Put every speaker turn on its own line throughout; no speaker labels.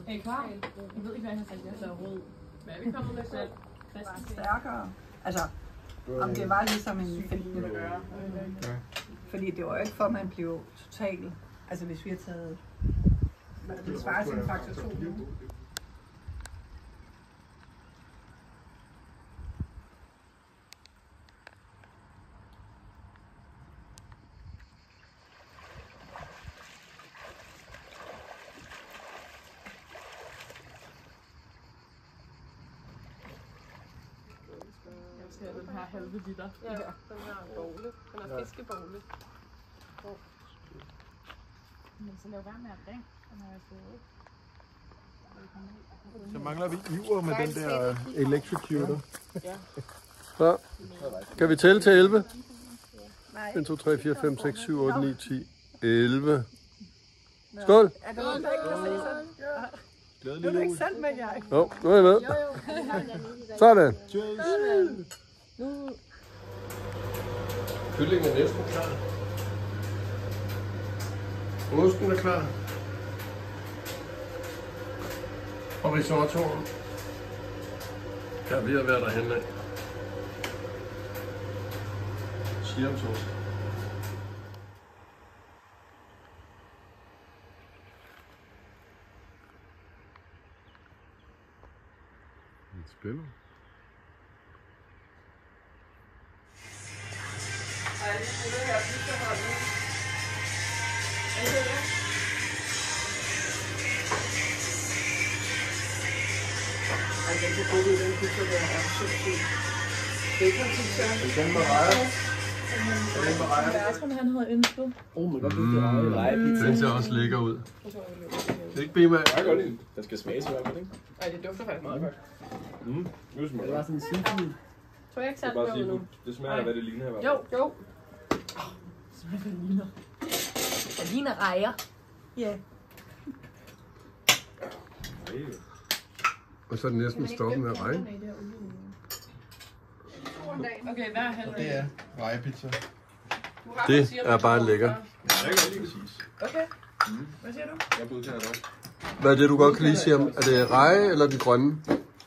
Er I klar? Jeg ved ikke, hvad jeg har sagt. Jeg så rød. Hvad er vi kommet med selv?
Stærkere. Altså, om det var ligesom en 15. Fordi det var jo ikke for, at man blev total. Altså, hvis vi har taget... Det svarer til en faktor 2 nu.
Jeg skal have den her halve liter.
Ja, den her bogle. Den her fiskebogle.
Men så lav være med at ringe, når jeg fået.
Så mangler vi iver med den der electrocutor. Så kan vi tælle til 11? 1, 2, 3, 4, 5, 6, 7, 8, 9, 10, 11. Skål!
Er der nogen, der ikke kan se sådan?
Glædelig
Du er ikke selv med, jeg.
Jo, nu er jeg med. Sådan. Kyllingen er næsten klar. Osten er klar. Og risottoen kan vi at være derhen af. Sirumsauce. Spændende.
Den kunne gå ud, den kunne så være sindssygt. Bacon-pizza.
Den med rejer. Den med rejer.
Bertram, han havde ønsket.
Men godt lide det rejepizza.
Den ser også lækker ud. Det er ikke Bima.
Jeg kan godt lide den. Den skal smage så godt, ikke?
Ej, det dufter faktisk meget godt.
Nu smager
Det var sådan en seafood.
Tror jeg ikke
det.
sat
Bare
på
sige,
nu.
det smager af, hvad det ligner her.
Jo.
Det ligner rejer.
Ja.
Og så er det næsten stoppet med at regne.
Okay, hvad er halve?
Det er rejepizza. Det er bare lækkert.
Jeg kan godt lide præcis.
Okay. Hvad siger du?
Jeg godkender det også.
Hvad er det, du godt kan lide, Siam? Er det reje eller den grønne?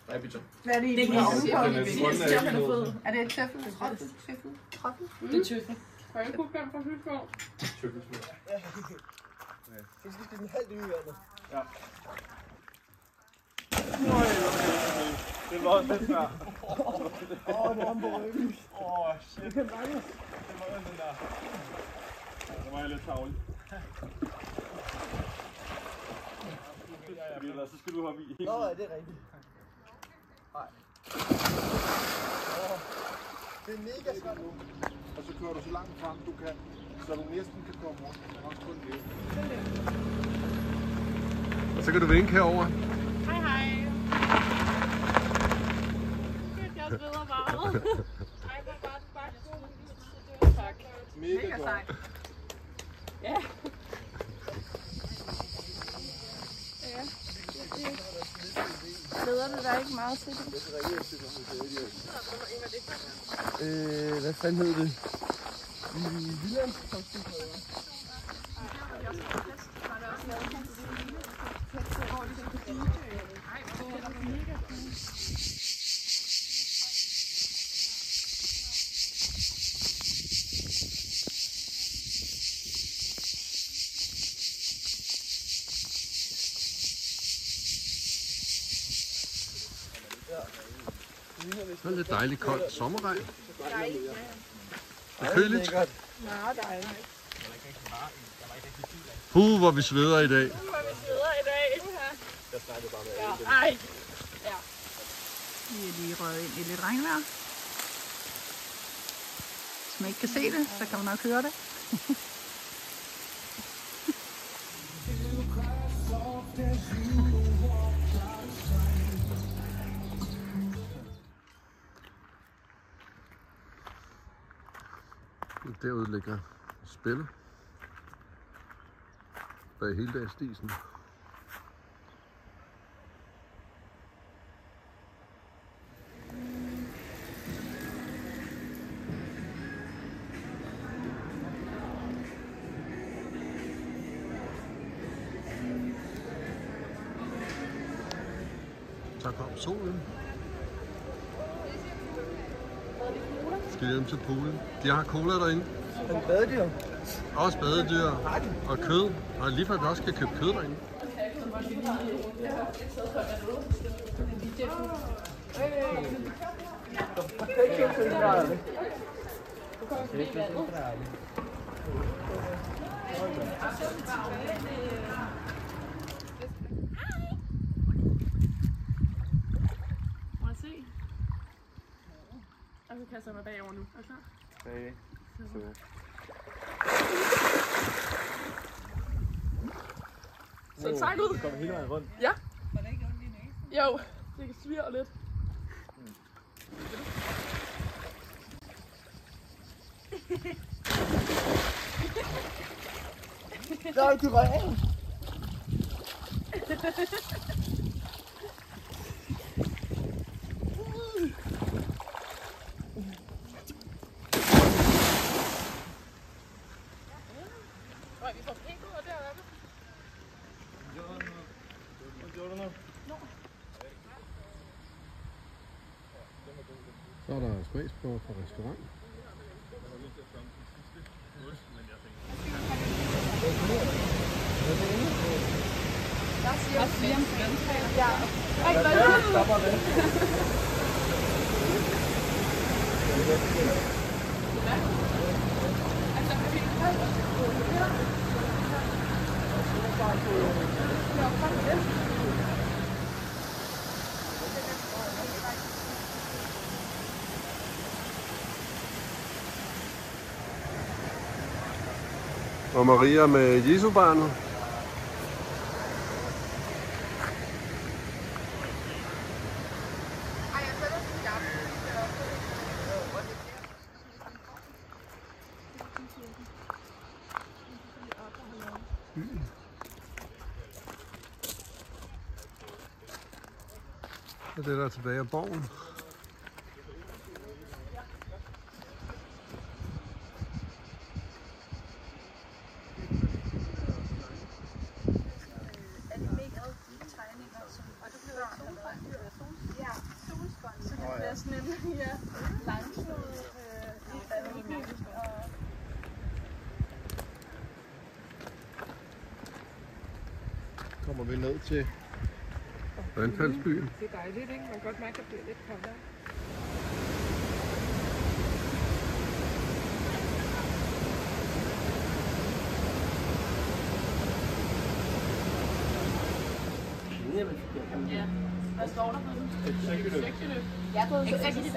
Rejepizza.
Hvad er det i
Det
den
kan
ovne
jeg
på?
sige. Jeg siger, han er fed.
Er det et tøffel? Trøffel?
Det er tøffel.
Har jeg ikke den fra Hytgaard?
Tøffelsmør.
Så skal vi den halvt ud af det.
Ja. Det var også lidt svært.
Det er om på ryggen.
Shit. Det var den der. Det var jeg lidt tavlig. Så skal du hoppe i.
Nå, er det rigtigt? Nej. Det er mega svært nu.
Og så kører du så langt frem, du kan, så du næsten kan komme rundt, men også kun næsten. Og så kan du vinke herover.
Hej. Jeg sveder meget. Ej, hvor var det bare god. Tak.
Mega godt.
Ja. Leder det der ikke meget til det?
Hvad fanden hed det?
Det er lidt dejligt koldt sommerregn. Det er køligt.
Meget dejligt.
Hvor vi sveder i dag.
Hvor vi sidder i dag.
Jeg snakkede bare med
Ja. Ej.
Vi er lige røget ind i lidt regnvejr. Hvis man ikke kan se det, så kan man nok høre det.
Derude ligger spil bag hele dagsdisen. der kom solen. Skal hjem til poolen. De har cola derinde.
En badedyr.
Også badedyr og kød. Og lige for at vi også kan købe kød derinde.
Må jeg se? Og så kaster jeg mig bagover nu. Er du klar?
Okay.
Så det sejt ud.
Du kommer hele vejen rundt.
Ja. Jo, det kan svirre lidt.
Nej, du røg af.
Vi får pænt ud af deroppe.
Hvad gjorde du nu?
Så er der smagsprøver fra restaurant. Og Maria med Jesu-barnet. Og det der er tilbage af borgen. Kommer vi ned til vandfaldsbyen.
Det er dejligt, ikke? Man kan godt mærke, at det bliver lidt koldt.
Ja. Hvad står der på den?
Executive.
Executive.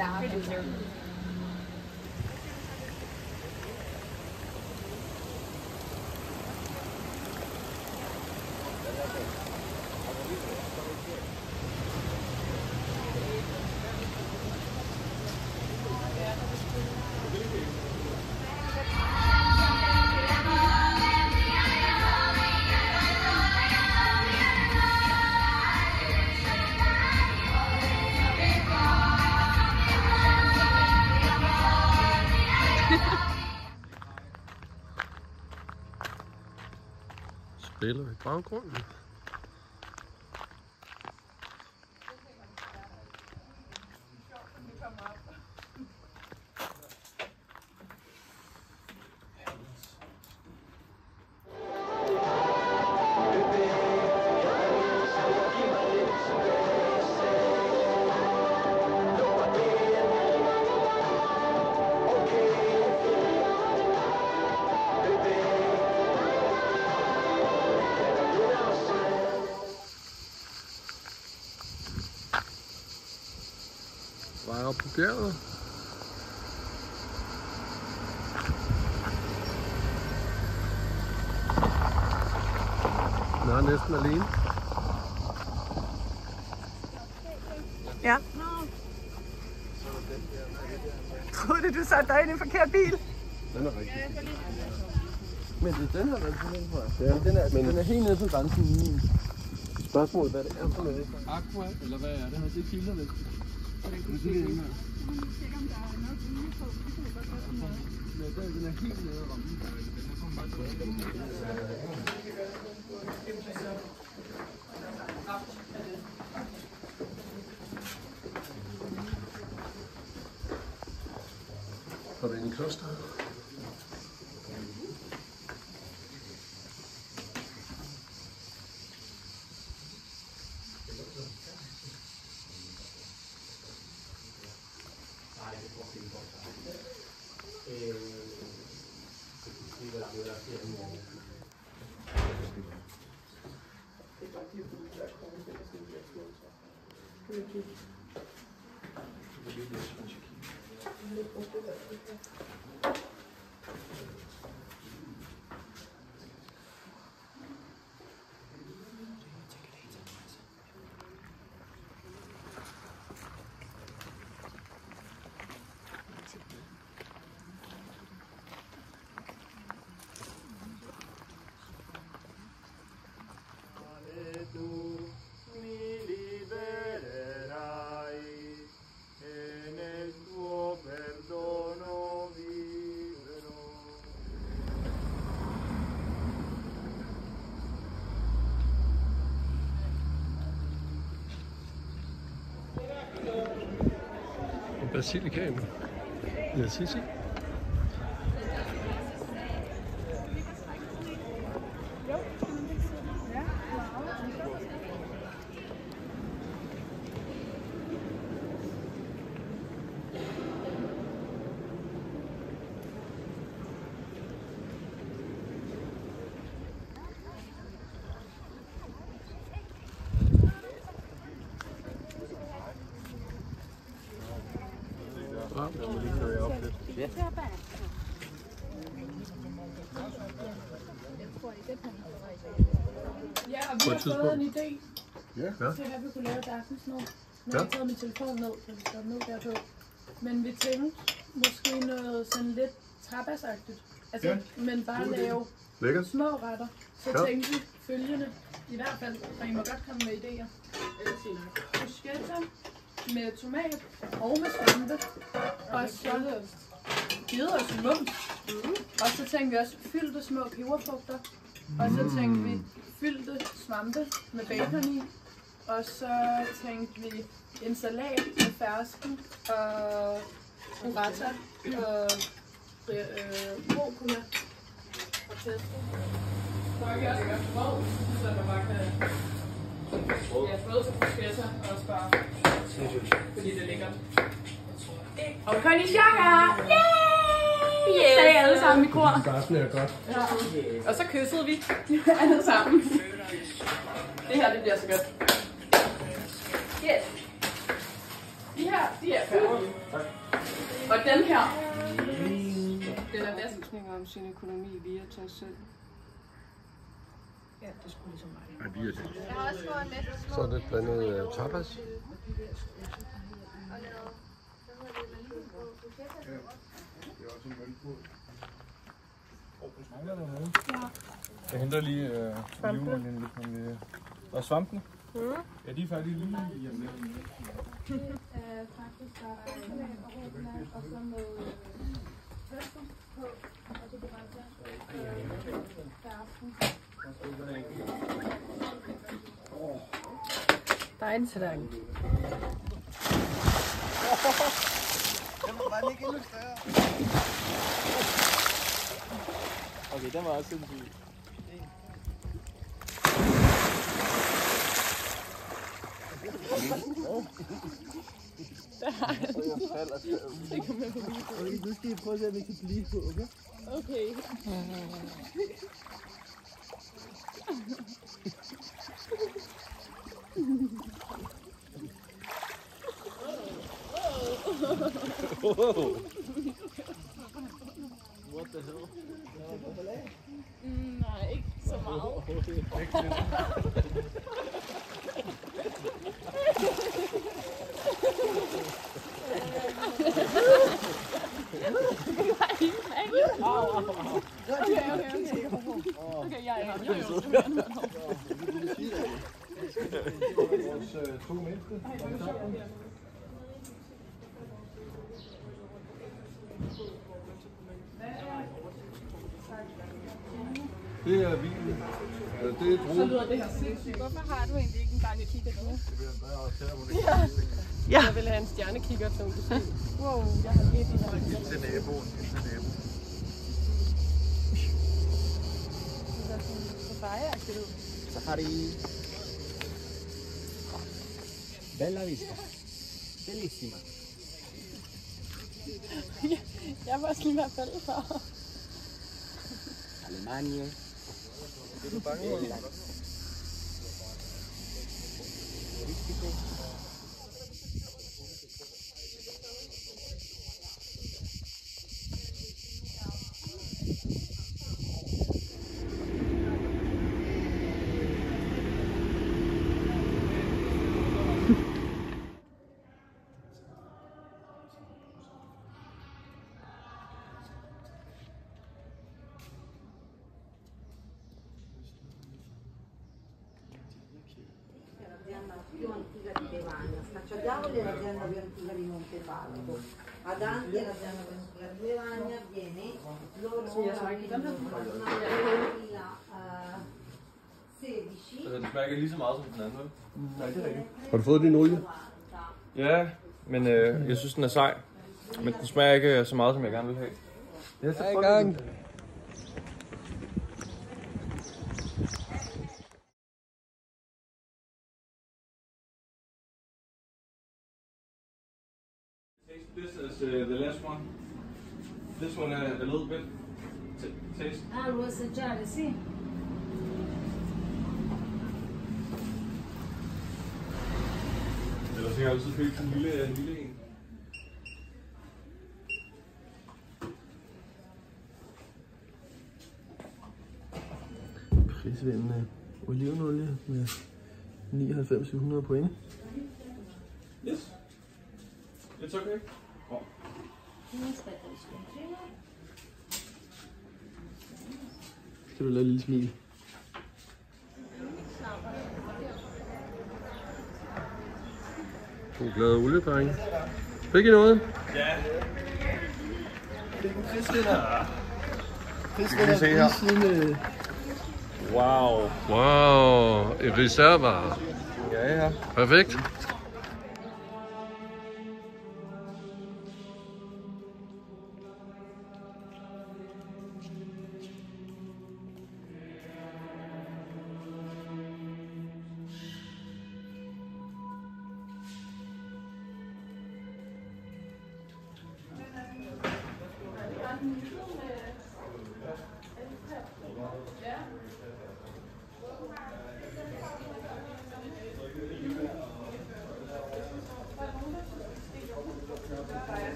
Spiller i baggrunden. Vej op på bjerget. Den er næsten alene.
Ja. Troede du satte dig ind i en forkert bil?
Den er rigtig.
Men det er den her, der er for.
Ja,
Den er helt nede på grænsen i min.
Spørgsmålet, hvad det er for noget?
Aqua, eller hvad er det? Det er kilderne. Det er ikke her. Den er helt nede af rammen.
Kloster. Basilikan i Assisi.
Ja, og vi har fået en idé til, at vi kunne lave et aftensmad. Nu har jeg taget min telefon ned, så vi skal ned derpå. Men vi tænkte måske noget sådan lidt tapasagtigt. Altså, men bare lave små retter. Så tænkte vi følgende, i hvert fald, for I må godt komme med idéer. Bruschetta med tomat og med svampe. Og så givet os mums. Og så tænkte vi også fyldte små peberfrugter. Og så tænkte vi fyldte svampe med bacon i. Og så tænkte vi en salat med fersken og burrata og rucola og pesto. Så kan jeg også gøre brød, så man bare kan brød til bruschetta og også bare, fordi det er lækkert. Og konnichiaka! Yay! Sagde alle sammen i kor.
Garsen er godt.
Ja. Og så kyssede vi alle sammen. Det her, det bliver så godt. Yes. De her, de er færdige. Og den her, den er bedst.
Oplysninger om sin økonomi via sig selv.
Ja, det skulle ligesom mig.
Nej, via det.
Jeg har også fået en masse små.
Så er det blandet tapas.
Jeg henter lige olivenolien lidt med det. Og svampene? Ja, de er faktisk lige i om lidt.
Faktisk der er tomat og rucola og så med pesto på, og så burrata og fersken.
Der er en til dig.
Den var bare ikke endnu større. Okay, den var også sindssyg. Nu skal I prøve at se, om I kan blive på, okay?
Okay.
What the hell?
Nej, ikke så meget. Okay, jeg er her.
Vores to mindste.
Det er vinen. Det er
Så
druen.
lyder det her sindssygt.
Hvorfor har du egentlig ikke en stjernekikker nu?
Ja.
Jeg vil have en stjernekikker, som du siger. Wow, jeg har lidt i hånden.
Til naboen, til naboen.
Det ser sådan safari-agtigt ud.
Safari. Bella vista. Bellissima.
Jeg var også lige ved at falde for.
Alemania.
Det er du bange for?
Più antica di Levagna, Scacciadiavoli è l'azienda più antica di Montepalco, ad Andi è l'azienda più antica di Levagna, viene loro
Den smager ikke lige så meget som den anden, vel?
Nej, det er rigtigt.
Har du fået din olie?
Ja, men jeg synes, den er sej. Men den smager ikke så meget, som jeg gerne vil have.
Jeg er i gang.
This is the last one. This one a little bit. Taste.
Ah, vuoi assaggiare? Sì.
Ellers har jeg altid følt en lille en.
Prisvindende olivenolie med 9900 point.
Yes. It's okay. Oh.
Aspetta il scontrino.
Kan du lave et lille smil?
To glade oliedrenge. Fik I noget?
Ja.
Det er en prisvinder.
Kan vi se her?
Siden,
Wow.
Wow, et reservoir.
Ja, ja.
Perfekt.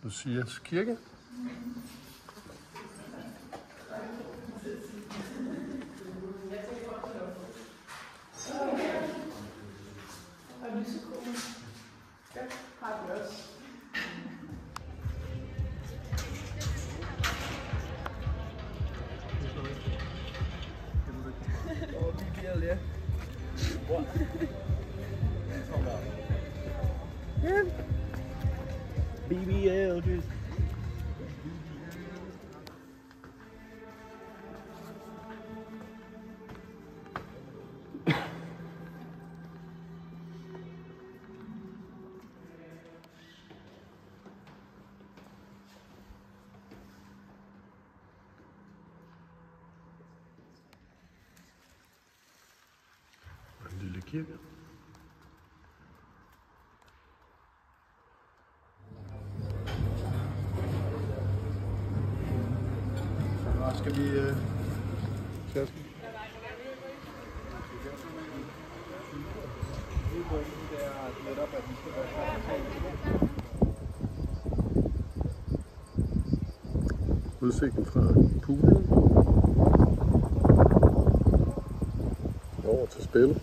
Lucias Kirke.
BBL, dude.
En lille kirke.
Skal vi
Tasken. Udsigten fra poolen. klar til spil.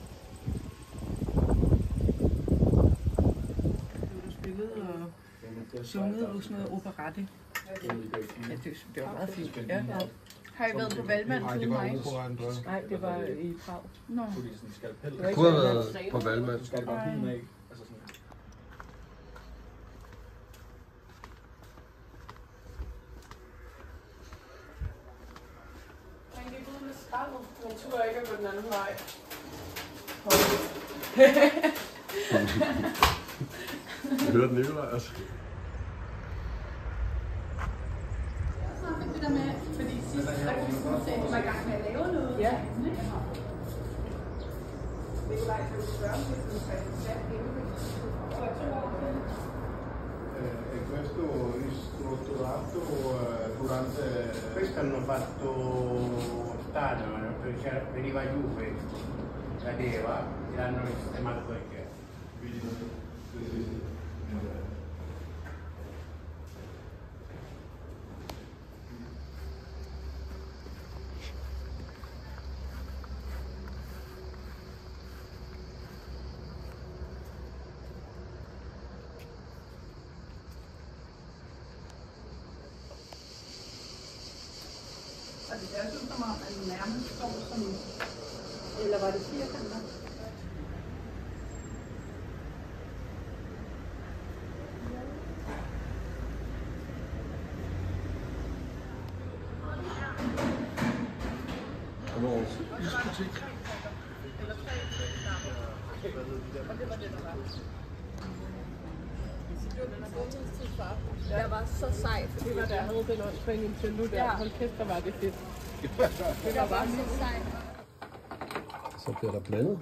Spillet og sunget og sådan noget operette. Ja, det var meget fint. Ja.
Har I været på Valmand uden mig?
Nej, det var i Prag.
Nå.
Det kunne have været på Valmand.
Han gik ud med skraldet, men turde ikke at gå den anden vej.
Jeg hørte Nikolaj altså.
Så fik det der med, fordi sidst, der kunne vi se, at de var i gang med at lave noget. Ja. Nikolaj, kan du spørge, om det er for 2 år siden?
Questo è strutturato durante questo hanno fatto stadio perché veniva Juve, cadeva e l'hanno sistemato perché.
Og det ser ud som om, at den nærmest står som... Eller var det firkanter?
Vores isbutik.
Jeg var så sej, fordi det var der, jeg havde den åndsprøg Nintendo der. Hold kæft, der var det fedt. Det var bare så sejt.
Så bliver der blandet.